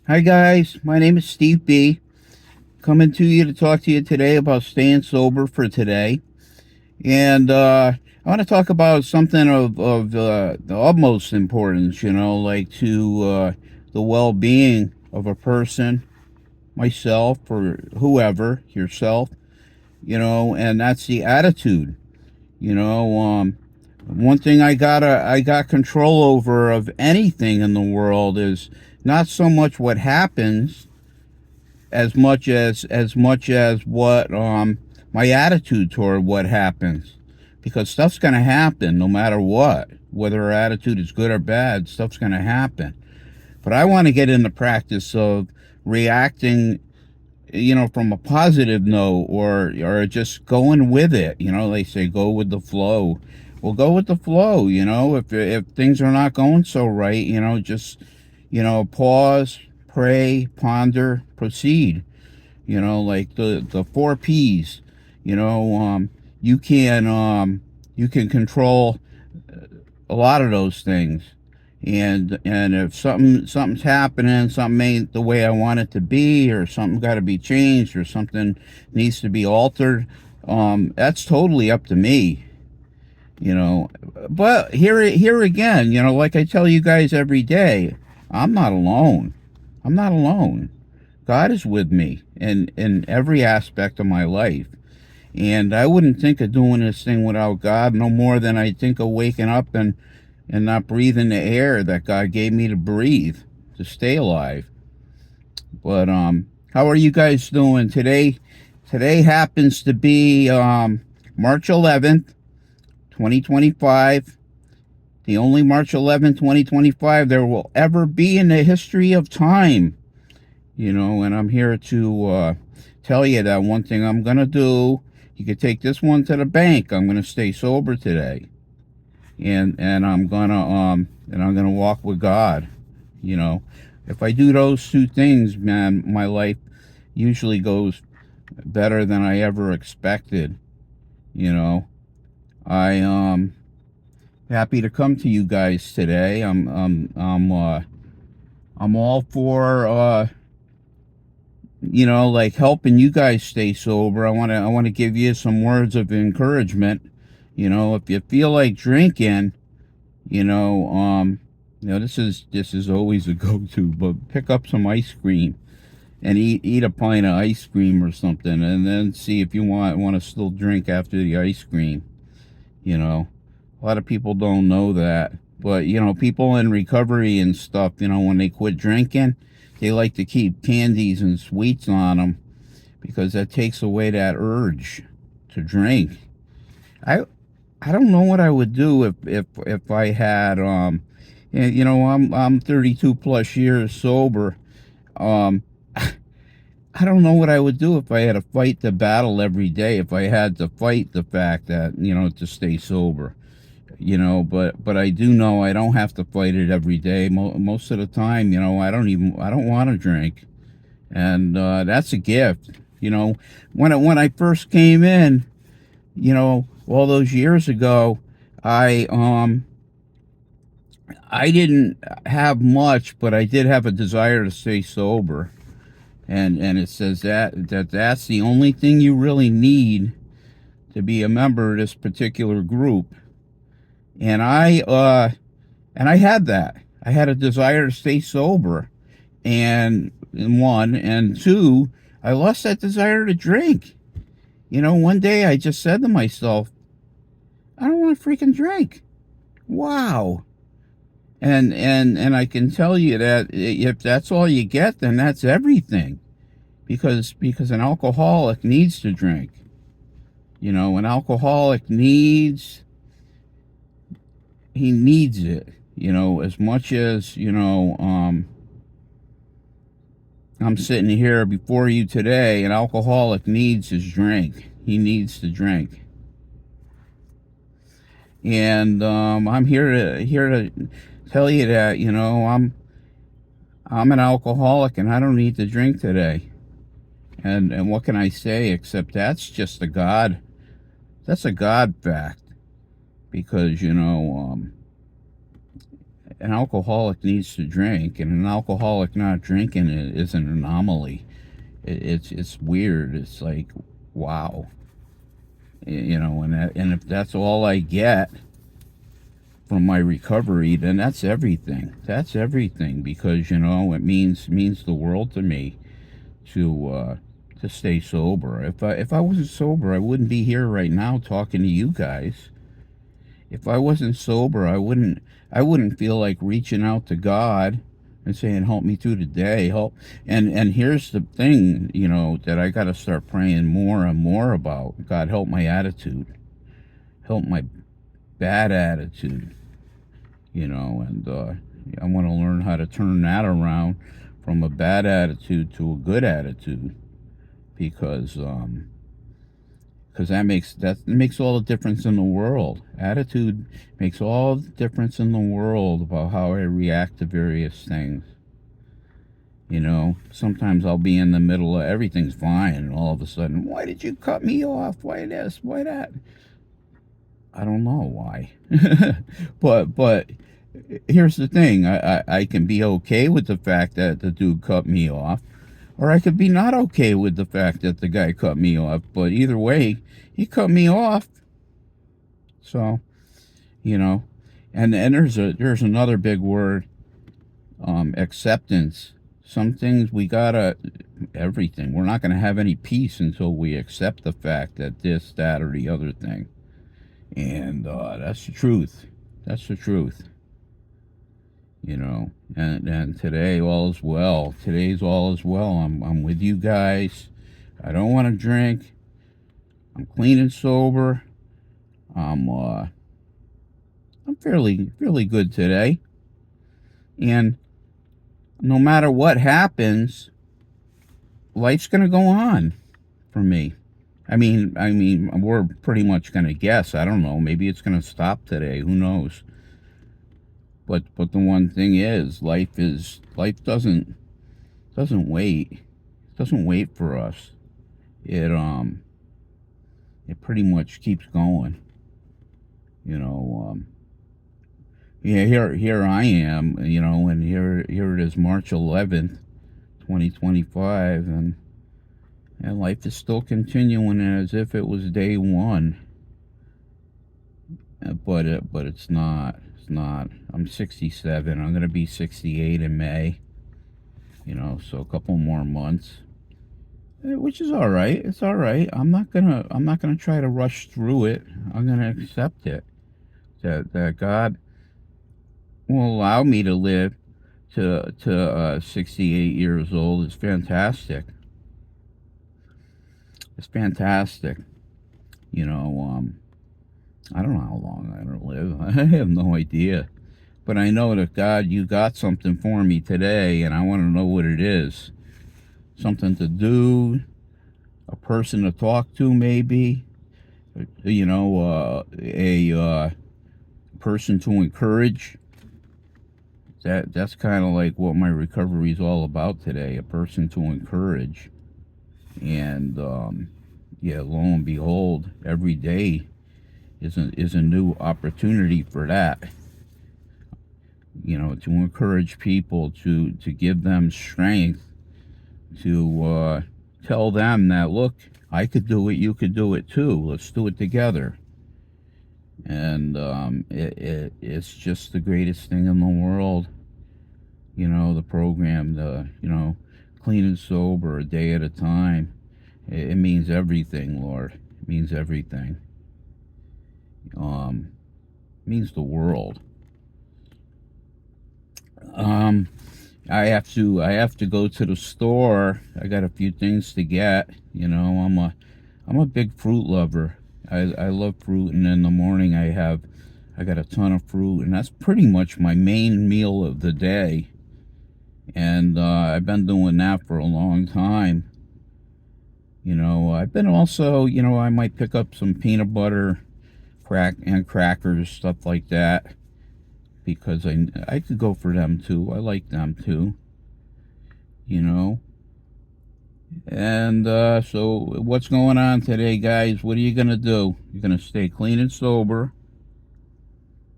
Hi guys, my name is Steve B. Coming to you to talk to you today about staying sober for today. And I want to talk about something of the utmost importance, like to the well-being of a person, myself, or whoever, yourself, and that's the attitude. You know, one thing I got control over of anything in the world is not so much what happens as much as what my attitude toward what happens, because stuff's going to happen no matter what, whether our attitude is good or bad. Stuff's going to happen, but I want to get in the practice of reacting, from a positive note, or just going with it. They say go with the flow. Well, go with the flow. If things are not going so right, just pause, pray, ponder, proceed. Like the four P's. You know, you can control a lot of those things, and if something's happening, something ain't the way I want it to be, or something got to be changed, or something needs to be altered, that's totally up to me. You know, but here again, like I tell you guys every day, I'm not alone. I'm not alone. God is with me in every aspect of my life. And I wouldn't think of doing this thing without God no more than I think of waking up and not breathing the air that God gave me to breathe, to stay alive. But how are you guys doing today? Today happens to be March 11th, 2025. The only March 11th, 2025 there will ever be in the history of time. And I'm here to tell you that one thing I'm going to do. You could take this one to the bank. I'm going to stay sober today. And I'm gonna walk with God. You know, if I do those two things, man, my life usually goes better than I ever expected. You know, I happy to come to you guys today. I'm all for like helping you guys stay sober. I want to give you some words of encouragement. If you feel like drinking, you know, this is always a go-to, but pick up some ice cream and eat a pint of ice cream or something, and then see if you want to still drink after the ice cream. You know, a lot of people don't know that, but people in recovery and stuff, when they quit drinking, they like to keep candies and sweets on them because that takes away that urge to drink. I I don't know what I would do if I had I'm 32 plus years sober. Um I don't know what I would do if I had to fight the battle every day, if I had to fight the fact that, to stay sober. But I do know I don't have to fight it every day. Most of the time, I don't want to drink. And that's a gift. When I first came in, all those years ago, I I didn't have much, but I did have a desire to stay sober. And it says that's the only thing you really need to be a member of this particular group. And I had that. I had a desire to stay sober. And one and two, I lost that desire to drink. One day I just said to myself, I don't want to freaking drink. Wow. And I can tell you that if that's all you get, then that's everything. Because an alcoholic needs to drink. An alcoholic he needs it. As much as I'm sitting here before you today, an alcoholic needs his drink. He needs to drink. And I'm here to tell you that I'm an alcoholic and I don't need to drink today. And what can I say except that's a God fact, because an alcoholic needs to drink, and an alcoholic not drinking is an anomaly. It's weird. It's like, wow, and if that's all I get from my recovery, then that's everything. That's everything, because it means the world to me to stay sober. If I wasn't sober, I wouldn't be here right now talking to you guys. If I wasn't sober, I wouldn't feel like reaching out to God and saying, help me through the day. Help. And here's the thing, that I got to start praying more and more about. God, help my attitude. Help my bad attitude. And I want to learn how to turn that around from a bad attitude to a good attitude, because that makes all the difference in the world. Attitude makes all the difference in the world about how I react to various things. Sometimes I'll be in the middle of everything's fine, and all of a sudden, why did you cut me off? Why this? Why that? I don't know why. but here's the thing. I can be okay with the fact that the dude cut me off, or I could be not okay with the fact that the guy cut me off. But either way, he cut me off. So, and there's another big word, acceptance. Some things everything. We're not going to have any peace until we accept the fact that this, that, or the other thing. And that's the truth. That's the truth. And today all is well. Today's all is well. I'm with you guys. I don't want to drink. I'm clean and sober. I'm fairly good today. And no matter what happens, life's gonna go on for me. I mean, we're pretty much gonna guess. I don't know. Maybe it's gonna stop today. Who knows? But the one thing is, life doesn't wait. It doesn't wait for us. It pretty much keeps going. Yeah, here I am, and here it is, March 11th, 2025, and life is still continuing as if it was day one. But it's not. It's not. I'm 67. I'm gonna be 68 in May. So a couple more months, which is all right. It's all right. I'm not gonna try to rush through it. I'm gonna accept it. That God will allow me to live to 68 years old is fantastic. It's fantastic. I don't know how long I'm gonna live. I have no idea. But I know that, God, you got something for me today, and I want to know what it is. Something to do, a person to talk to, maybe. A person to encourage. That's kind of like what my recovery is all about today. A person to encourage. And yeah, lo and behold, every day is a new opportunity for that. To encourage people, to give them strength, to tell them that, look, I could do it, you could do it too. Let's do it together. And it's just the greatest thing in the world. The program, clean and sober, a day at a time. It means everything, Lord. It means everything. It means the world. I have to go to the store. I got a few things to get. I'm a big fruit lover. I love fruit, and in the morning I got a ton of fruit, and that's pretty much my main meal of the day. And I've been doing that for a long time. I've been also, I might pick up some peanut butter, crackers, stuff like that, because I could go for them too. I like them too. And so what's going on today, guys? What are you gonna do? You're gonna stay clean and sober.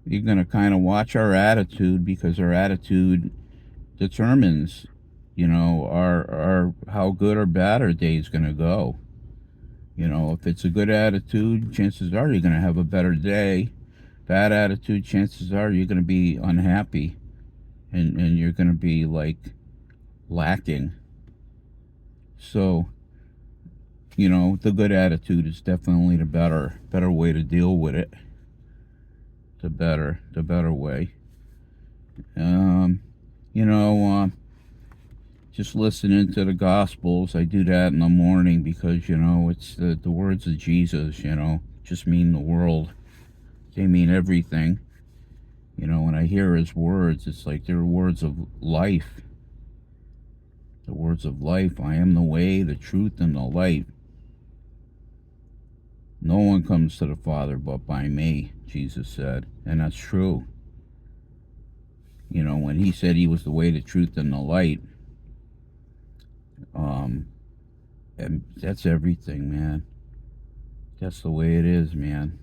you're going to kind of watch our attitude, because our attitude determines, our how good or bad our day is going to go. If it's a good attitude, chances are you're going to have a better day. Bad attitude, chances are you're going to be unhappy, and you're going to be like lacking. So, the good attitude is definitely the better way to deal with it. The better way. Um, you know, just listening to the Gospels, I do that in the morning because, it's the words of Jesus, just mean the world. They mean everything. When I hear his words, it's like they're words of life. The words of life. I am the way, the truth, and the light. No one comes to the Father but by me, Jesus said. And that's true. When he said he was the way, the truth, and the light, and that's everything, man. That's the way it is, man.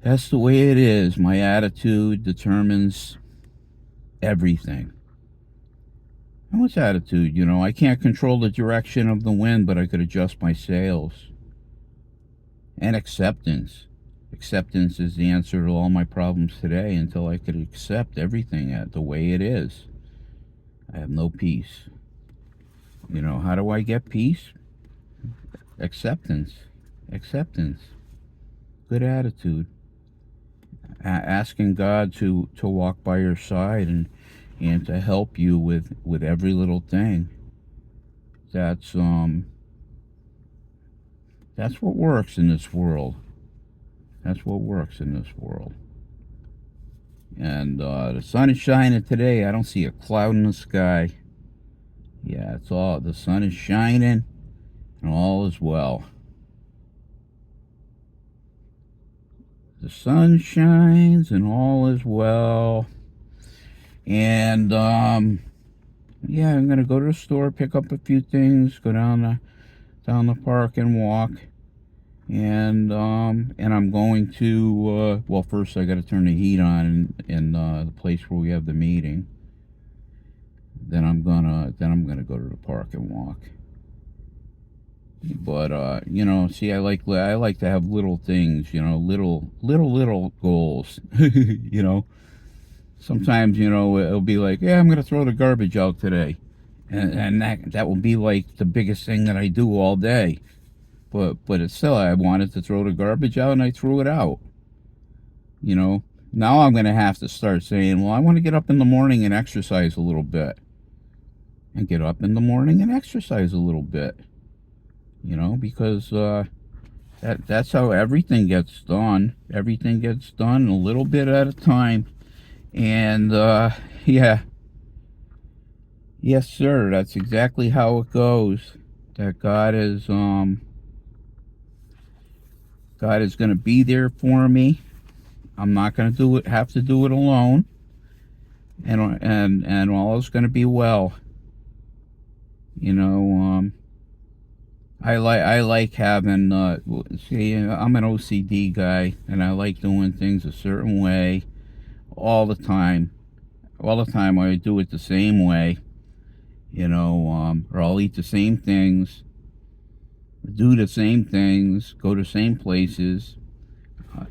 That's the way it is. My attitude determines everything. And what's attitude? I can't control the direction of the wind, but I could adjust my sails. And acceptance. Acceptance is the answer to all my problems today until I could accept everything the way it is. I have no peace. How do I get peace? Acceptance. Acceptance. Good attitude. Asking God to walk by your side and to help you with every little thing. That's what works in this world. That's what works in this world. And the sun is shining today. I don't see a cloud in the sky. Yeah, the sun is shining and all is well. The sun shines and all is well. And yeah, I'm gonna go to the store, pick up a few things, go down the park and walk. And I'm going to well, first I got to turn the heat on in the place where we have the meeting. Then I'm gonna go to the park and walk. But see, I like to have little things, little goals. Sometimes it'll be like, yeah, I'm gonna throw the garbage out today, and that will be like the biggest thing that I do all day. But it's still, I wanted to throw the garbage out and I threw it out. Now I'm going to have to start saying, well, I want to get up in the morning and exercise a little bit. And get up in the morning and exercise a little bit. Because that's how everything gets done. Everything gets done a little bit at a time. And yeah. Yes, sir. That's exactly how it goes. That God is going to be there for me. I'm not going to have to do it alone. And all is going to be well. I like having see, I'm an OCD guy, and I like doing things a certain way all the time. All the time I do it the same way. Or I'll eat the same things, do the same things, go to the same places.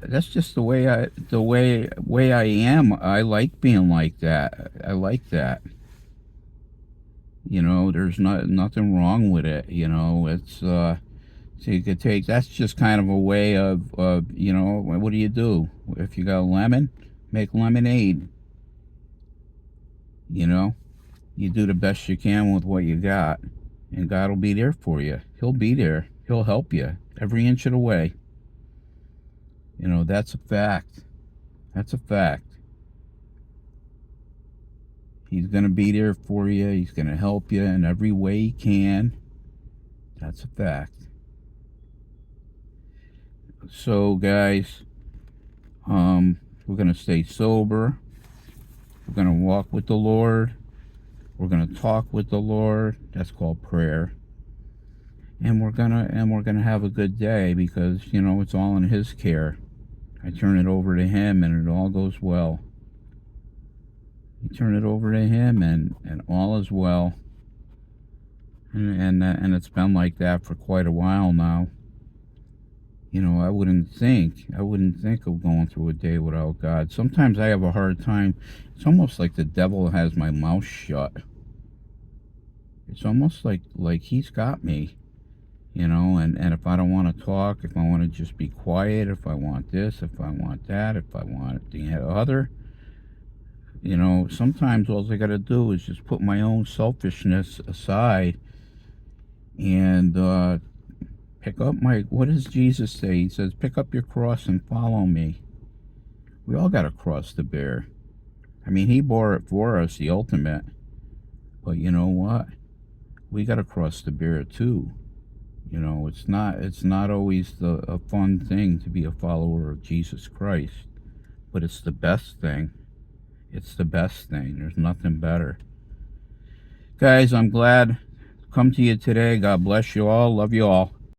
That's just the way I am. I like being like that. I like that. There's nothing wrong with it. It's so you could take. That's just kind of a way of what do you do if you got a lemon? Make lemonade. You do the best you can with what you got, and God will be there for you. He'll be there. He'll help you every inch of the way. That's a fact. That's a fact. He's going to be there for you. He's going to help you in every way he can. That's a fact. So, guys, we're going to stay sober. We're going to walk with the Lord. We're going to talk with the Lord. That's called prayer. And we're gonna have a good day because it's all in His care. I turn it over to him and it all goes well. You turn it over to him and all is well. And it's been like that for quite a while now. You know, I wouldn't think of going through a day without God. Sometimes I have a hard time. It's almost like the devil has my mouth shut. It's almost like he's got me, you know, and if I don't want to talk, if I want to just be quiet, if I want this, if I want that, if I want the other, you know, sometimes all I got to do is just put my own selfishness aside and pick up my, what does Jesus say? He says, pick up your cross and follow me. We all got a cross to bear. I mean, he bore it for us, the ultimate. But you know what? We got a cross to bear too. You know, it's not always a fun thing to be a follower of Jesus Christ, but it's the best thing. It's the best thing. There's nothing better. Guys, I'm glad to come to you today. God bless you all. Love you all.